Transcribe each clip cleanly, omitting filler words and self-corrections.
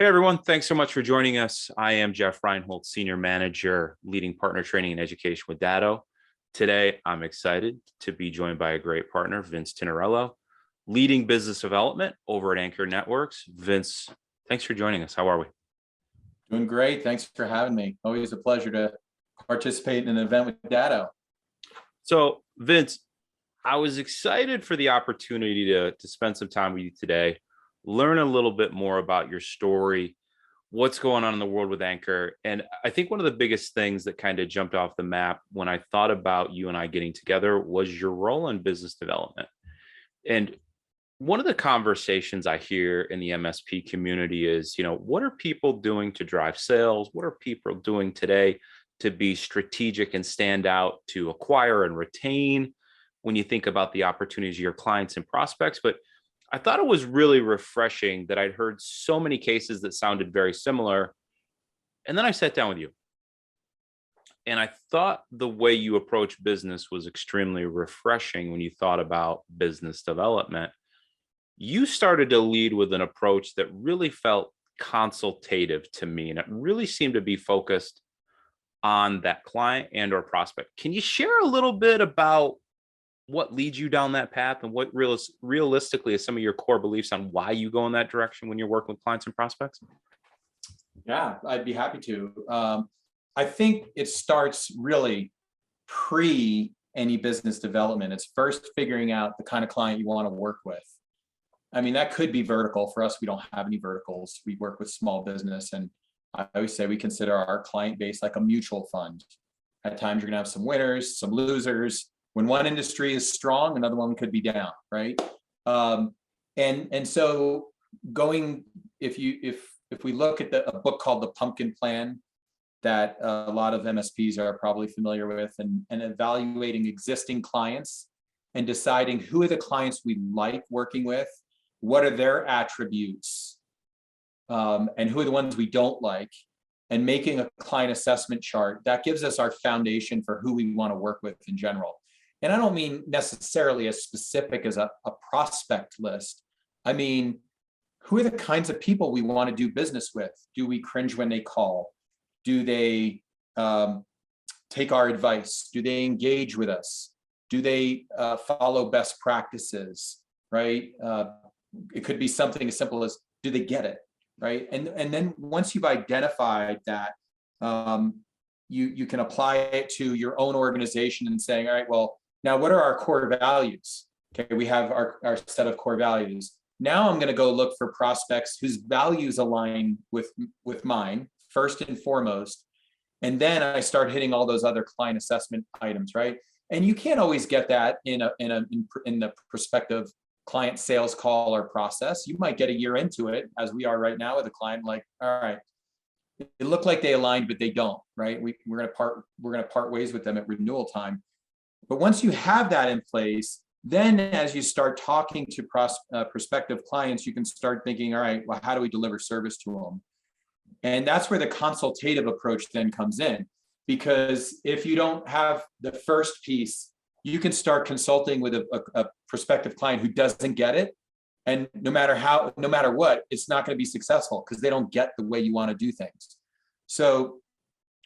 Hey everyone, thanks so much for joining us. I am Jeff Reinholtz, Senior Manager, leading partner training and education with Datto. Today, I'm excited to be joined by a great partner, Vince Tinnirello, leading business development over at Anchor Networks. Vince, thanks for joining us. How are we? Doing great. Thanks for having me. Always a pleasure to participate in an event with Datto. So, Vince, I was excited for the opportunity to spend some time with you today, learn a little bit more about your story, what's going on in the world with Anchor. And I think one of the biggest things that kind of jumped off the map when I thought about you and I getting together was your role in business development. And one of the conversations I hear in the MSP community is, what are people doing to drive sales? What are people doing today to be strategic and stand out, to acquire and retain when you think about the opportunities of your clients and prospects? But I thought it was really refreshing that I'd heard so many cases that sounded very similar. And then I sat down with you. And I thought the way you approach business was extremely refreshing when you thought about business development. You started to lead with an approach that really felt consultative to me, and it really seemed to be focused on that client and or prospect. Can you share a little bit about what leads you down that path and what realistically is some of your core beliefs on why you go in that direction when you're working with clients and prospects? Yeah, I'd be happy to. I think it starts really pre any business development. It's first figuring out the kind of client you want to work with. I mean, that could be vertical. For us, we don't have any verticals. We work with small business. And I always say we consider our client base like a mutual fund. At times, you're going to have some winners, some losers. When one industry is strong, another one could be down, right? And so going, if we look at a book called The Pumpkin Plan that a lot of MSPs are probably familiar with, and evaluating existing clients and deciding who are the clients we like working with, what are their attributes, and who are the ones we don't like, and making a client assessment chart, that gives us our foundation for who we want to work with in general. And I don't mean necessarily as specific as a prospect list. I mean, who are the kinds of people we want to do business with? Do we cringe when they call? Do they take our advice? Do they engage with us? Do they follow best practices, right? It could be something as simple as, do they get it, right? And then once you've identified that, you can apply it to your own organization and saying, all right, well, now what are our core values? Okay, we have our set of core values. Now I'm going to go look for prospects whose values align with mine first and foremost. And then I start hitting all those other client assessment items, right? And you can't always get that in the prospective client sales call or process. You might get a year into it, as we are right now with a client, like, all right, it looked like they aligned, but they don't, right? We're going to part ways with them at renewal time. But once you have that in place, then as you start talking to prospective clients, you can start thinking, all right, well, how do we deliver service to them? And that's where the consultative approach then comes in. Because if you don't have the first piece, you can start consulting with a prospective client who doesn't get it. And no matter what, it's not going to be successful because they don't get the way you want to do things. So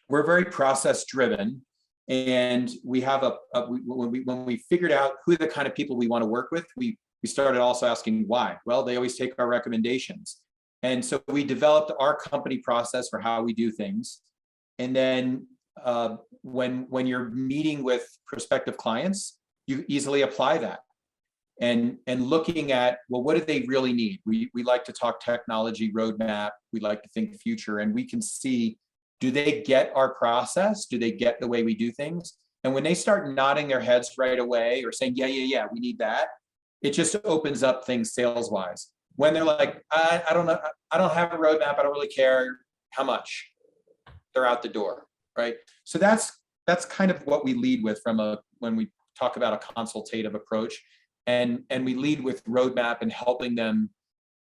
we're very process driven. And we have when we figured out who the kind of people we want to work with, we started also asking why. Well, they always take our recommendations. And so we developed our company process for how we do things. And then when you're meeting with prospective clients, you easily apply that. And looking at, well, what do they really need? We like to talk technology roadmap. We like to think future, and we can see, do they get our process? Do they get the way we do things? And when they start nodding their heads right away or saying, yeah, we need that, it just opens up things sales wise. When they're like, I don't know, I don't have a roadmap, I don't really care how much, they're out the door, right? So that's kind of what we lead with when we talk about a consultative approach, and we lead with roadmap and helping them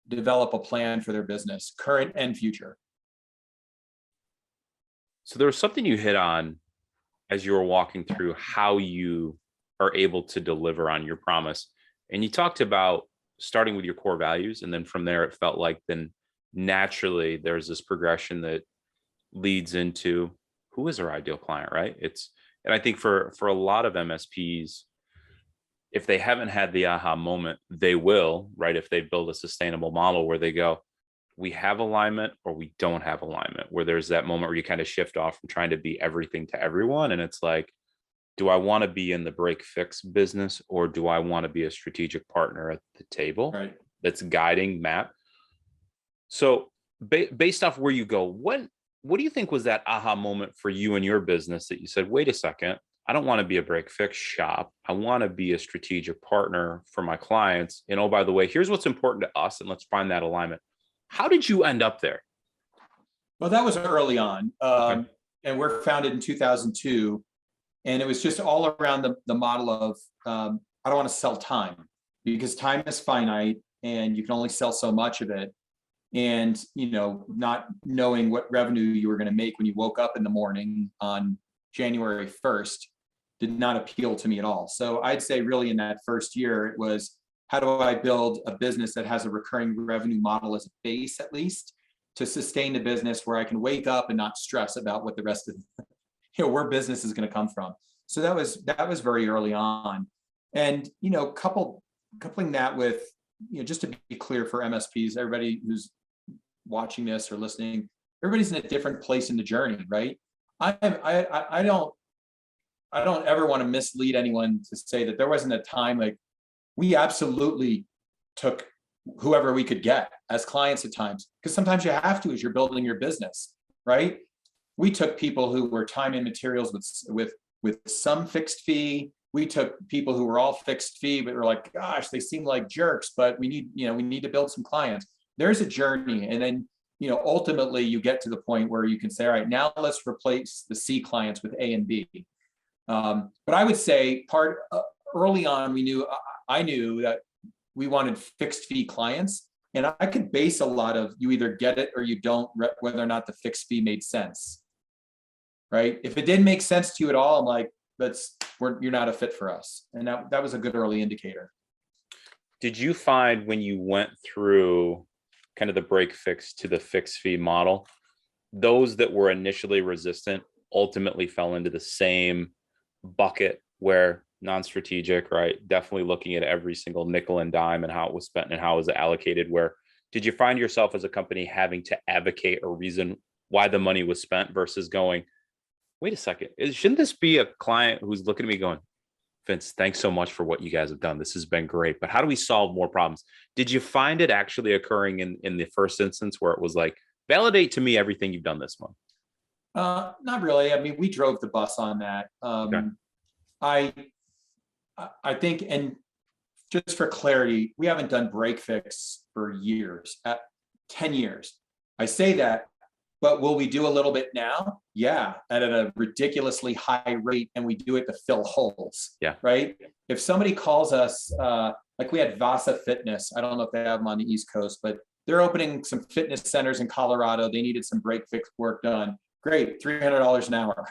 develop a plan for their business, current and future. So there was something you hit on as you were walking through how you are able to deliver on your promise. And you talked about starting with your core values. And then from there, it felt like then naturally there's this progression that leads into who is our ideal client, right? And I think for a lot of MSPs, if they haven't had the aha moment, they will, right? If they build a sustainable model where they go, we have alignment or we don't have alignment, where there's that moment where you kind of shift off from trying to be everything to everyone. And it's like, do I want to be in the break fix business, or do I want to be a strategic partner at the table Right. that's guiding Matt? So based off where you go, what do you think was that aha moment for you and your business that you said, wait a second, I don't want to be a break fix shop. I want to be a strategic partner for my clients. And oh, by the way, here's what's important to us, and let's find that alignment. How did you end up there? Well, that was early on. Okay. And we're founded in 2002. And it was just all around the model of, I don't want to sell time, because time is finite and you can only sell so much of it. And, not knowing what revenue you were going to make when you woke up in the morning on January 1st did not appeal to me at all. So I'd say really in that first year, it was, how do I build a business that has a recurring revenue model as a base, at least, to sustain the business where I can wake up and not stress about what the rest of where business is going to come from. So that was very early on. And, coupling that with, just to be clear for MSPs, everybody who's watching this or listening, everybody's in a different place in the journey, right? I don't ever want to mislead anyone to say that there wasn't a time, like, we absolutely took whoever we could get as clients at times, because sometimes you have to as you're building your business, right? We took people who were time and materials with some fixed fee. We took people who were all fixed fee, but were like, gosh, they seem like jerks, but we need to build some clients. There's a journey. And then, ultimately you get to the point where you can say, all right, now let's replace the C clients with A and B. But I would say early on, I knew that we wanted fixed fee clients, and I could base a lot of, you either get it or you don't, whether or not the fixed fee made sense. Right? If it didn't make sense to you at all, I'm like, you're not a fit for us. And that was a good early indicator. Did you find when you went through kind of the break fix to the fixed fee model, those that were initially resistant ultimately fell into the same bucket where non-strategic, right? Definitely looking at every single nickel and dime and how it was spent and how it was allocated. Where did you find yourself as a company having to advocate a reason why the money was spent versus going, wait a second, shouldn't this be a client who's looking at me going, Vince, thanks so much for what you guys have done. This has been great, but how do we solve more problems? Did you find it actually occurring in the first instance where it was like, validate to me everything you've done this month? Not really. I mean, we drove the bus on that. Okay. I think, and just for clarity, we haven't done break fix for years, at 10 years. I say that, but will we do a little bit now? Yeah, at a ridiculously high rate, and we do it to fill holes. Yeah. Right. If somebody calls us, like we had Vasa Fitness, I don't know if they have them on the East Coast, but they're opening some fitness centers in Colorado. They needed some break fix work done. Great, $300 an hour.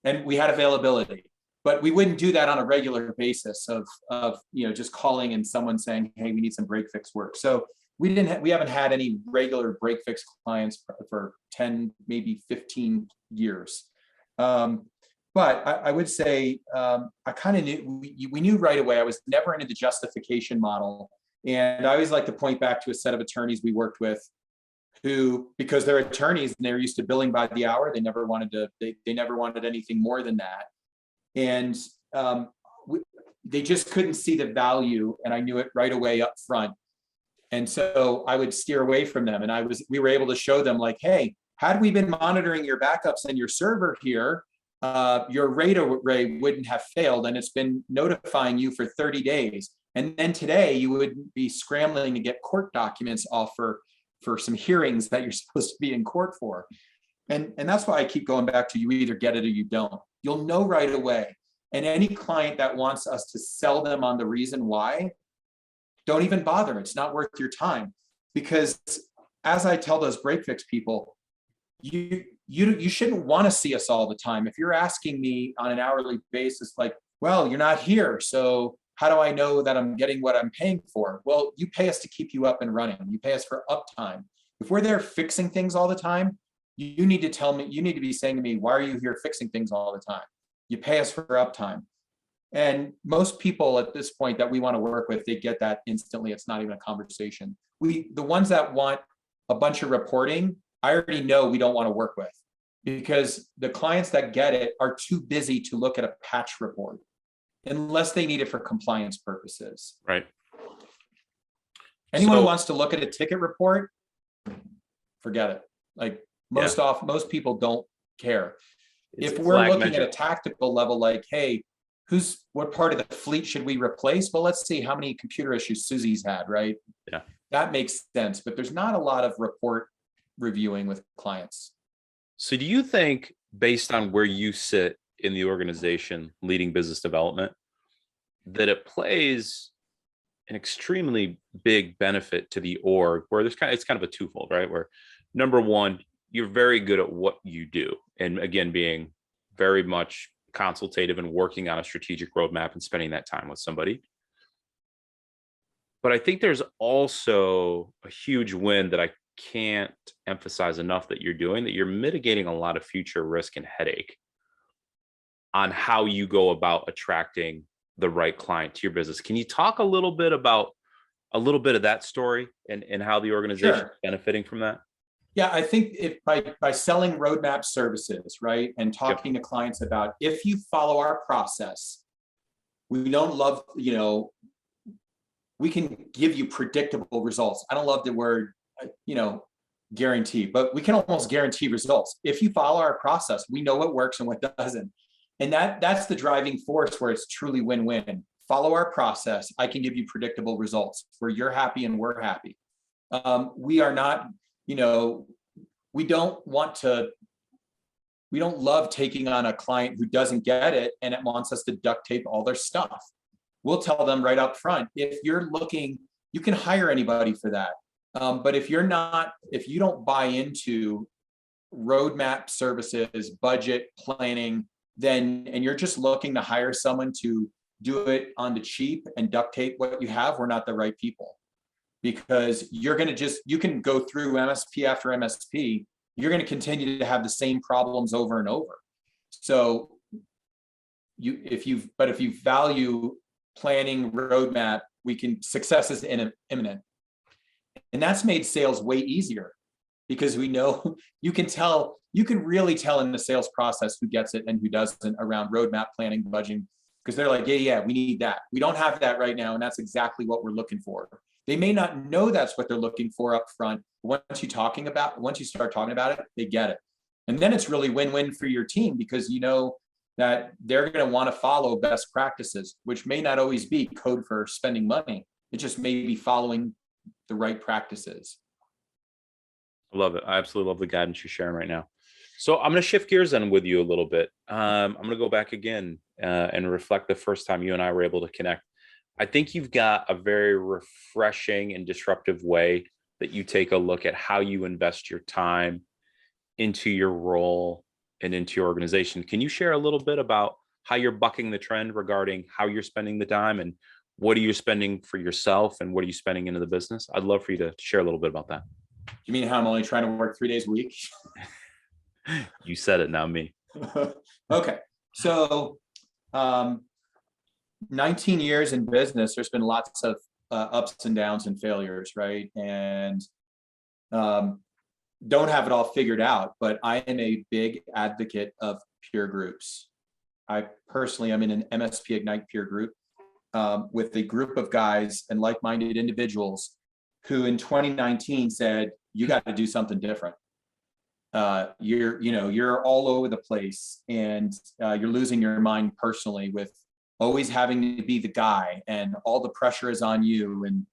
And we had availability. But we wouldn't do that on a regular basis of just calling and someone saying, hey, we need some break fix work. So we haven't had any regular break fix clients for 10, maybe 15 years. But I would say I kind of knew, we knew right away. I was never into the justification model. And I always like to point back to a set of attorneys we worked with who, because they're attorneys and they're used to billing by the hour, they never wanted anything more than that. And they just couldn't see the value, and I knew it right away up front. And so I would steer away from them. And we were able to show them, like, hey, had we been monitoring your backups and your server here, your RAID array wouldn't have failed, and it's been notifying you for 30 days. And then today you would be scrambling to get court documents off for some hearings that you're supposed to be in court for. And that's why I keep going back to, you either get it or you don't. You'll know right away. And any client that wants us to sell them on the reason why, don't even bother. It's not worth your time. Because as I tell those break fix people, you shouldn't want to see us all the time. If you're asking me on an hourly basis, like, well, you're not here, so how do I know that I'm getting what I'm paying for? Well, you pay us to keep you up and running. You pay us for uptime. If we're there fixing things all the time, you need to tell me, you need to be saying to me, why are you here fixing things all the time? You pay us for uptime. And most people at this point that we want to work with, they get that instantly. It's not even a conversation. The ones that want a bunch of reporting, I already know we don't want to work with, because the clients that get it are too busy to look at a patch report unless they need it for compliance purposes. Right. Anyone who wants to look at a ticket report, forget it. Like most people don't care. If we're looking at a tactical level, like, hey, what part of the fleet should we replace? Well, let's see how many computer issues Susie's had, right? Yeah. That makes sense, but there's not a lot of report reviewing with clients. So do you think, based on where you sit in the organization leading business development, that it plays an extremely big benefit to the org, where it's kind of a twofold, right? Where number one, you're very good at what you do. And again, being very much consultative and working on a strategic roadmap and spending that time with somebody. But I think there's also a huge win that I can't emphasize enough that you're doing, that you're mitigating a lot of future risk and headache on how you go about attracting the right client to your business. Can you talk a little bit of that story and how the organization is benefiting from that? Yeah, I think if by selling roadmap services, right, and talking to clients about, if you follow our process, we don't love, we can give you predictable results. I don't love the word, guarantee, but we can almost guarantee results. If you follow our process, we know what works and what doesn't. And that's the driving force where it's truly win-win. Follow our process. I can give you predictable results where you're happy and we're happy. We are not, we don't love taking on a client who doesn't get it and it wants us to duct tape all their stuff. We'll tell them right up front, if you're looking, you can hire anybody for that. But if you don't buy into roadmap services, budget planning, and you're just looking to hire someone to do it on the cheap and duct tape what you have, we're not the right people. Because you can go through MSP after MSP, you're going to continue to have the same problems over and over. So if you value planning, roadmap, success is imminent. And that's made sales way easier, because we know you can really tell in the sales process who gets it and who doesn't around roadmap planning, budgeting, because they're like, yeah, we need that. We don't have that right now. And that's exactly what we're looking for. They may not know that's what they're looking for up front. Once you start talking about it, they get it. And then it's really win-win for your team, because you know that they're going to want to follow best practices, which may not always be code for spending money. It just may be following the right practices. I love it. I absolutely love the guidance you're sharing right now. So I'm going to shift gears then with you a little bit. I'm going to go back again and reflect the first time you and I were able to connect. I think you've got a very refreshing and disruptive way that you take a look at how you invest your time into your role and into your organization. Can you share a little bit about how you're bucking the trend regarding how you're spending the time, and what are you spending for yourself and what are you spending into the business? I'd love for you to share a little bit about that. You mean how I'm only trying to work 3 days a week? You said it, not me. Okay. So 19 years in business, there's been lots of ups and downs and failures, right? And don't have it all figured out, but I am a big advocate of peer groups. I personally am in an MSP Ignite peer group with a group of guys and like-minded individuals who in 2019 said, you got to do something different. You're all over the place, and you're losing your mind personally with always having to be the guy, and all the pressure is on you. And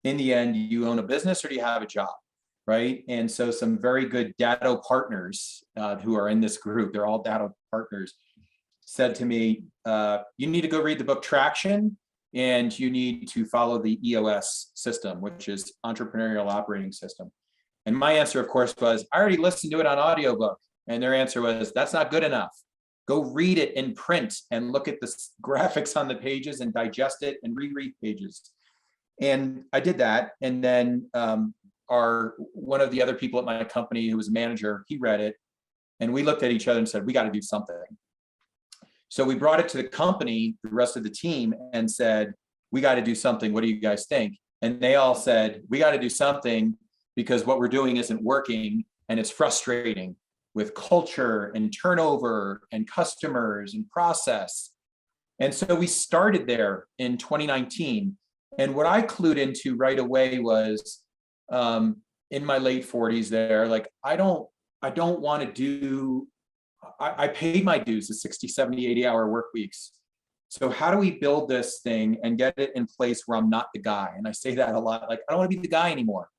in the end, you own a business or do you have a job, right? And so some very good Datto partners who are in this group, they're all Datto partners, said to me, you need to go read the book Traction, and you need to follow the EOS system, which is Entrepreneurial Operating System. And my answer, of course, was, I already listened to it on audiobook. And their answer was, that's not good enough. Go read it in print and look at the graphics on the pages and digest it and reread pages. And I did that. And then one of the other people at my company who was a manager, he read it, and we looked at each other and said, we got to do something. So we brought it to the company, the rest of the team, and said, we got to do something. What do you guys think? And they all said, we got to do something because what we're doing isn't working and it's frustrating with culture and turnover and customers and process. And so we started there in 2019. And what I clued into right away was in my late 40s there, like, I don't want to do, I paid my dues of 60, 70, 80-hour work weeks. So how do we build this thing and get it in place where I'm not the guy? And I say that a lot, like, I don't want to be the guy anymore.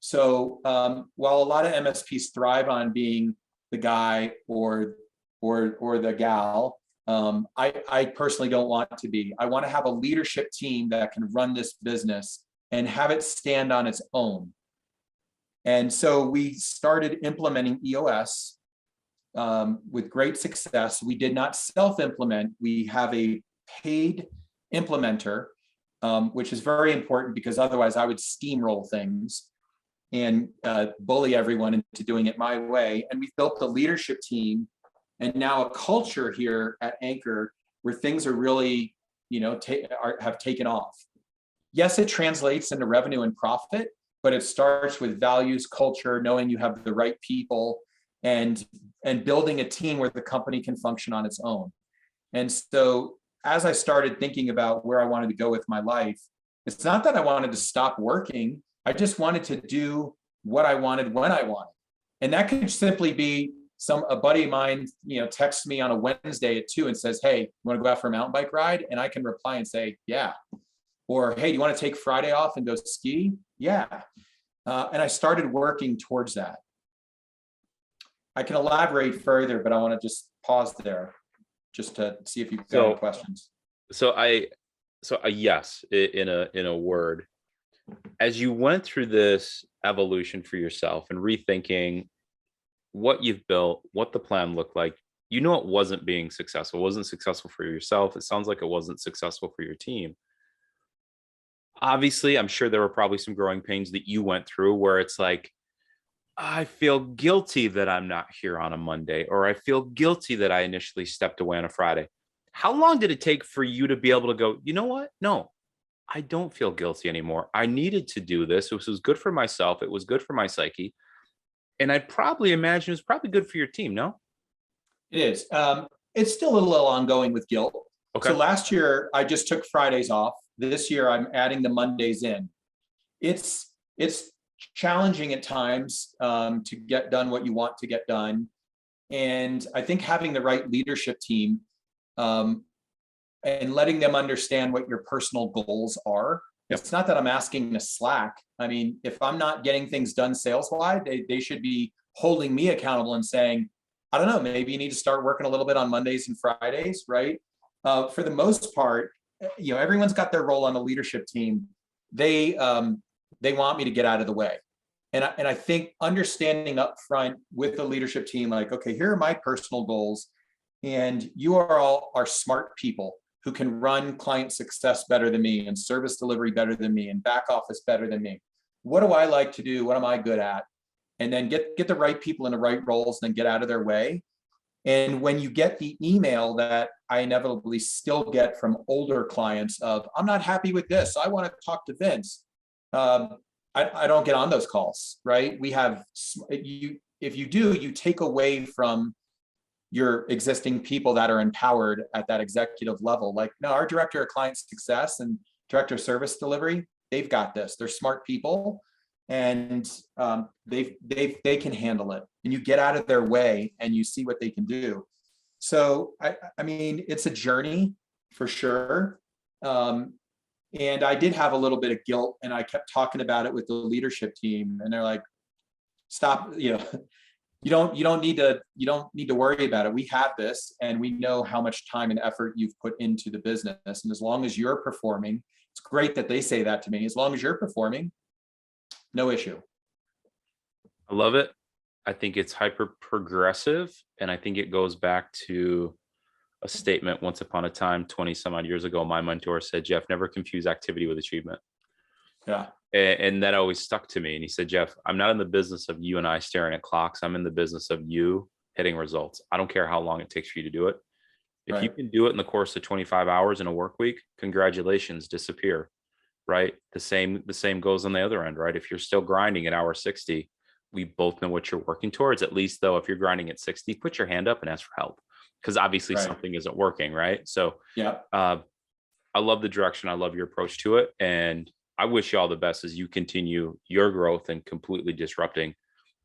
So while a lot of MSPs thrive on being the guy or the gal, I personally don't want to be. I want to have a leadership team that can run this business and have it stand on its own. And so we started implementing EOS with great success. We did not self-implement. We have a paid implementer, which is very important because otherwise I would steamroll things and bully everyone into doing it my way. And we've built a leadership team and now a culture here at Anchor where things are really, have taken off. Yes, it translates into revenue and profit, but it starts with values, culture, knowing you have the right people, and building a team where the company can function on its own. And so as I started thinking about where I wanted to go with my life, it's not that I wanted to stop working. I just wanted to do what I wanted when I wanted. And that could simply be a buddy of mine, texts me on a Wednesday at 2 and says, hey, you want to go out for a mountain bike ride? And I can reply and say, yeah. Or, hey, do you want to take Friday off and go ski? Yeah. And I started working towards that. I can elaborate further, but I want to just pause there just to see if you've got any questions. So yes, in a word, as you went through this evolution for yourself and rethinking what you've built, what the plan looked like, it wasn't being successful. It wasn't successful for yourself. It sounds like it wasn't successful for your team. Obviously, I'm sure there were probably some growing pains that you went through where it's like, I feel guilty that I'm not here on a Monday, or I feel guilty that I initially stepped away on a Friday. How long did it take for you to be able to go, you know what? No, I don't feel guilty anymore. I needed to do this. This was good for myself. It was good for my psyche. And I'd probably imagine it's probably good for your team, no? It is. It's still a little ongoing with guilt. Okay. So last year, I just took Fridays off. This year, I'm adding the Mondays in. It's challenging at times to get done what you want to get done. And I think having the right leadership team and letting them understand what your personal goals are. Yep. It's not that I'm asking to slack. I mean, if I'm not getting things done sales-wise, they should be holding me accountable and saying, I don't know, maybe you need to start working a little bit on Mondays and Fridays, right? For the most part, everyone's got their role on the leadership team. They want me to get out of the way. And I think understanding up front with the leadership team, like, okay, here are my personal goals. And you are all smart people who can run client success better than me and service delivery better than me and back office better than me. What do I like to do? What am I good at? And then get the right people in the right roles, and then get out of their way. And when you get the email that I inevitably still get from older clients of, I'm not happy with this, I want to talk to Vince. I don't get on those calls, right? If you do, you take away from your existing people that are empowered at that executive level. Like, no, our director of client success and director of service delivery, they've got this. They're smart people, and they can handle it. And you get out of their way and you see what they can do. So I mean, it's a journey for sure. And I did have a little bit of guilt, and I kept talking about it with the leadership team, and they're like, stop, you don't need to worry about it. We have this, and we know how much time and effort you've put into the business. And as long as you're performing, it's great that they say that to me. As long as you're performing, no issue. I love it. I think it's hyper progressive. And I think it goes back to a statement once upon a time, 20 some odd years ago, my mentor said, Jeff, never confuse activity with achievement. Yeah. And that always stuck to me. And he said, Jeff, I'm not in the business of you and I staring at clocks. I'm in the business of you hitting results. I don't care how long it takes for you to do it. If you Right. can do it in the course of 25 hours in a work week, congratulations, disappear. Right. The same goes on the other end, right? If you're still grinding at hour 60, we both know what you're working towards. At least though, if you're grinding at 60, put your hand up and ask for help. Because obviously Right. something isn't working, right? So Yeah. uh, I love the direction. I love your approach to it. And I wish you all the best as you continue your growth and completely disrupting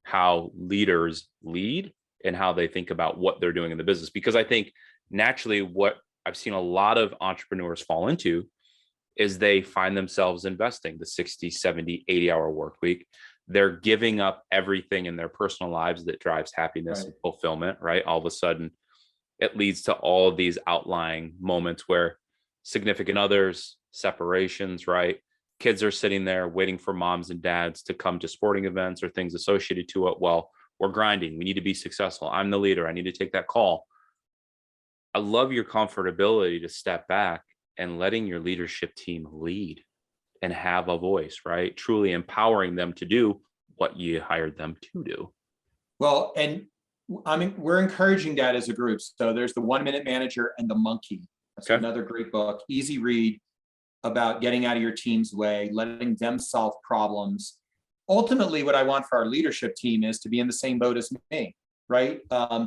how leaders lead and how they think about what they're doing in the business. Because I think naturally what I've seen a lot of entrepreneurs fall into is they find themselves investing the 60, 70, 80-hour work week. They're giving up everything in their personal lives that drives happiness Right. and fulfillment, right? All of a sudden, it leads to all of these outlying moments where significant others, separations, right? Kids are sitting there waiting for moms and dads to come to sporting events or things associated to it. Well, we're grinding. We need to be successful. I'm the leader. I need to take that call. I love your comfortability to step back and letting your leadership team lead and have a voice, right? Truly empowering them to do what you hired them to do. Well, and I mean, we're encouraging that as a group. So there's the 1 Minute Manager and the Monkey. That's Okay. another great book, easy read about getting out of your team's way, letting them solve problems. Ultimately, what I want for our leadership team is to be in the same boat as me, right?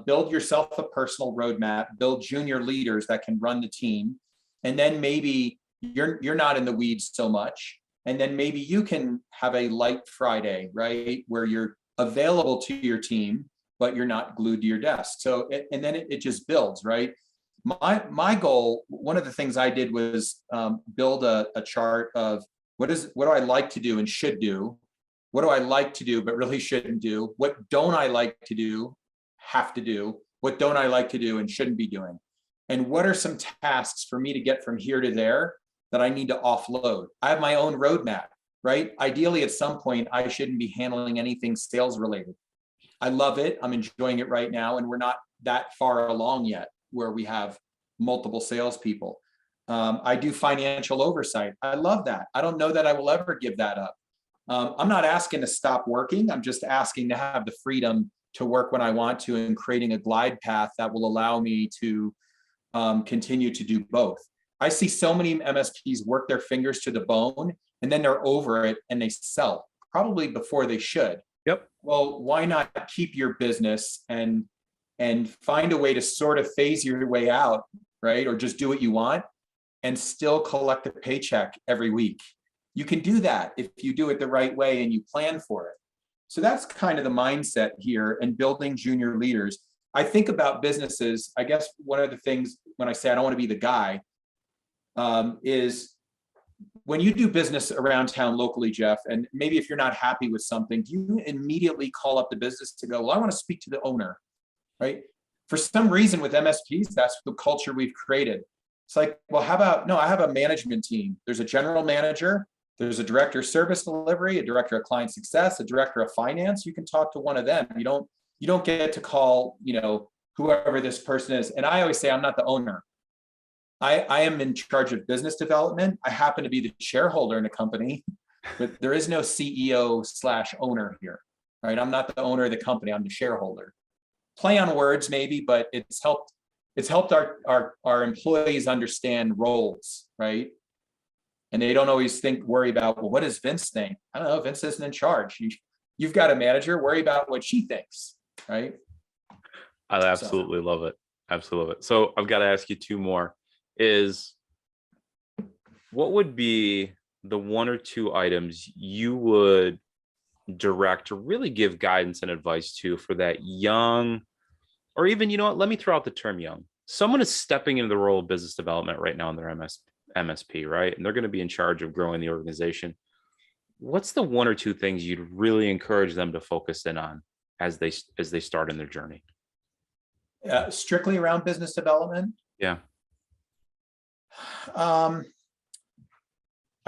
Build yourself a personal roadmap, build junior leaders that can run the team. And then maybe you're not in the weeds so much. And then maybe you can have a light Friday, right? Where you're available to your team, but you're not glued to your desk. So, and then it just builds, right? My goal, one of the things I did was build a chart of what do I like to do and should do? What do I like to do, but really shouldn't do? What don't I like to do, have to do? What don't I like to do and shouldn't be doing? And what are some tasks for me to get from here to there that I need to offload? I have my own roadmap, right? Ideally, at some point, I shouldn't be handling anything sales related. I love it. I'm enjoying it right now. And we're not that far along yet where we have multiple salespeople. I do financial oversight. I love that. I don't know that I will ever give that up. I'm not asking to stop working. I'm just asking to have the freedom to work when I want to and creating a glide path that will allow me to continue to do both. I see so many MSPs work their fingers to the bone and then they're over it and they sell, probably before they should. Yep. Well, why not keep your business and find a way to sort of phase your way out, right? Or just do what you want and still collect a paycheck every week. You can do that if you do it the right way and you plan for it. So that's kind of the mindset here and building junior leaders. I think about businesses, I guess one of the things when I say I don't want to be the guy is when you do business around town locally, Jeff, and maybe if you're not happy with something, do you immediately call up the business to go, well, I want to speak to the owner, right? For some reason with MSPs, that's the culture we've created. It's like, well, how about, no, I have a management team. There's a general manager, there's a director of service delivery, a director of client success, a director of finance. You can talk to one of them. You don't get to call, whoever this person is. And I always say, I'm not the owner. I am in charge of business development. I happen to be the shareholder in a company, but there is no CEO/owner here, right? I'm not the owner of the company. I'm the shareholder. Play on words maybe, but it's helped our employees understand roles, right? And they don't always worry about, well, what does Vince think? I don't know. Vince isn't in charge. You've got a manager. Worry about what she thinks, right? I absolutely love it. Absolutely love it. So I've got to ask you two more. Is what would be the one or two items you would direct or really give guidance and advice to for that young, or even, let me throw out the term young. Someone is stepping into the role of business development right now in their MSP, right? And they're going to be in charge of growing the organization. What's the one or two things you'd really encourage them to focus in on as they start in their journey? Strictly around business development? Yeah. I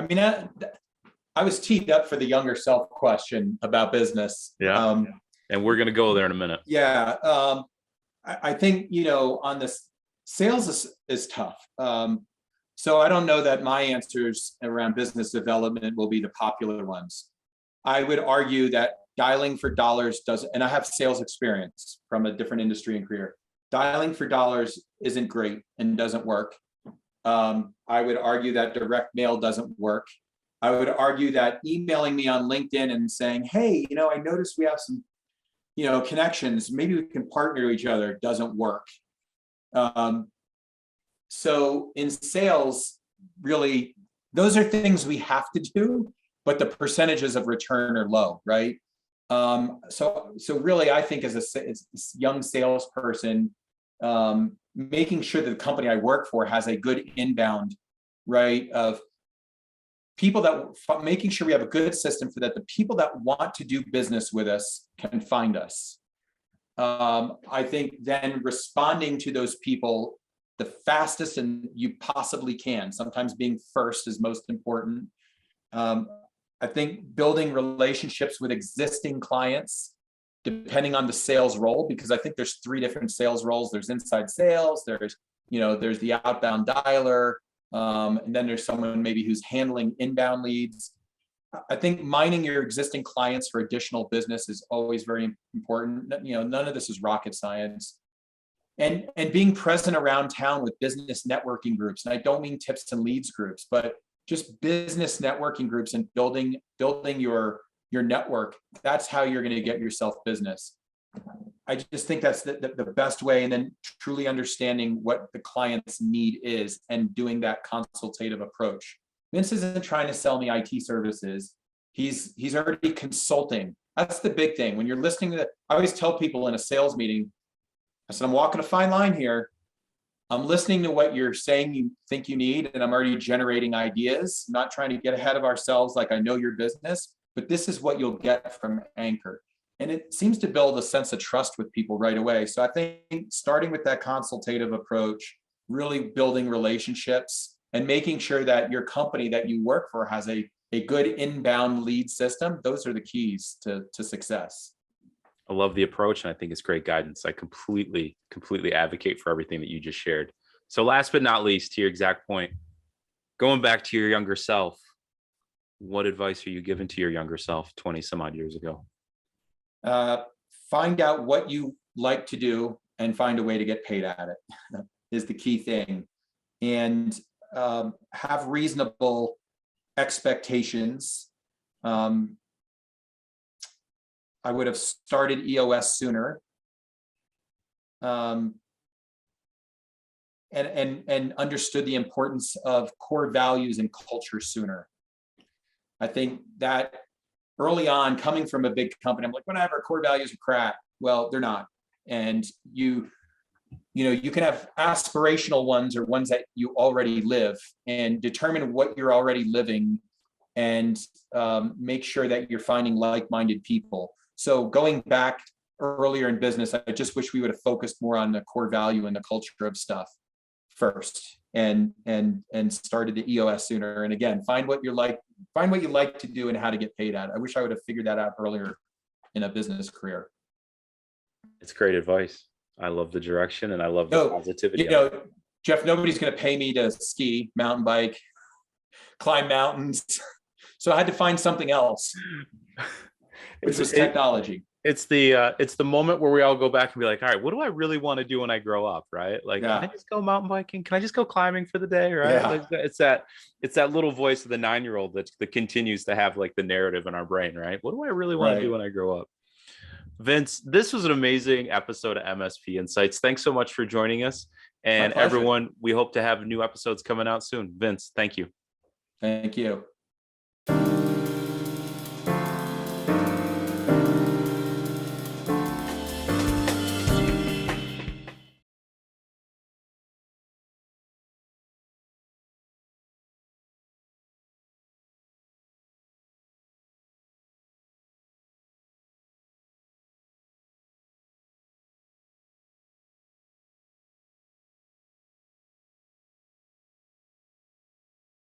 mean, I was teed up for the younger self question about business. Yeah. And we're going to go there in a minute. Yeah. I think, on this, sales is tough. So I don't know that my answers around business development will be the popular ones. I would argue that dialing for dollars doesn't, and I have sales experience from a different industry and career. Dialing for dollars isn't great and doesn't work. I would argue that direct mail doesn't work. I would argue that emailing me on LinkedIn and saying, hey, I noticed we have some, connections, maybe we can partner with each other, doesn't work. So in sales, really, those are things we have to do, but the percentages of return are low, right? So really, I think as a young salesperson, making sure that the company I work for has a good inbound, right, of people that, making sure we have a good system for that the people that want to do business with us can find us. I think then responding to those people the fastest and you possibly can. Sometimes being first is most important. I think building relationships with existing clients, depending on the sales role, because I think there's 3 different sales roles. There's inside sales, there's the outbound dialer, and then there's someone maybe who's handling inbound leads. I think mining your existing clients for additional business is always very important. None of this is rocket science. And being present around town with business networking groups. And I don't mean tips and leads groups, but just business networking groups and building your network. That's how you're going to get yourself business. I just think that's the best way. And then truly understanding what the client's need is and doing that consultative approach. Vince isn't trying to sell me IT services. He's already consulting. That's the big thing. When you're listening to I always tell people in a sales meeting, I said, I'm walking a fine line here. I'm listening to what you're saying you think you need, and I'm already generating ideas, not trying to get ahead of ourselves like I know your business, but this is what you'll get from Anchor. And it seems to build a sense of trust with people right away. So I think starting with that consultative approach, really building relationships and making sure that your company that you work for has a good inbound lead system, those are the keys to success. I love the approach, and I think it's great guidance. I completely advocate for everything that you just shared. So last but not least, to your exact point, going back to your younger self, what advice are you giving to your younger self 20 some odd years ago? Find out what you like to do and find a way to get paid at it is the key thing. And have reasonable expectations. I would have started EOS sooner. And understood the importance of core values and culture sooner. I think that early on, coming from a big company, I'm like, whatever, core values are crap. Well, they're not. And you can have aspirational ones or ones that you already live, and determine what you're already living, and make sure that you're finding like-minded people. So going back earlier in business, I just wish we would have focused more on the core value and the culture of stuff first, and started the EOS sooner. And again, find what you like to do and how to get paid at it. I wish I would have figured that out earlier in a business career. It's great advice. I love the direction, and I love the positivity. Jeff, nobody's going to pay me to ski, mountain bike, climb mountains. So I had to find something else, which was technology. It's the moment where we all go back and be like, all right, what do I really want to do when I grow up? Right? Like, Can I just go mountain biking? Can I just go climbing for the day? Right? Yeah. Like, it's that little voice of the 9-year-old that continues to have like the narrative in our brain, right? What do I really want to do when I grow up? Vince, this was an amazing episode of MSP Insights. Thanks so much for joining us. And everyone, we hope to have new episodes coming out soon. Vince, thank you. Thank you.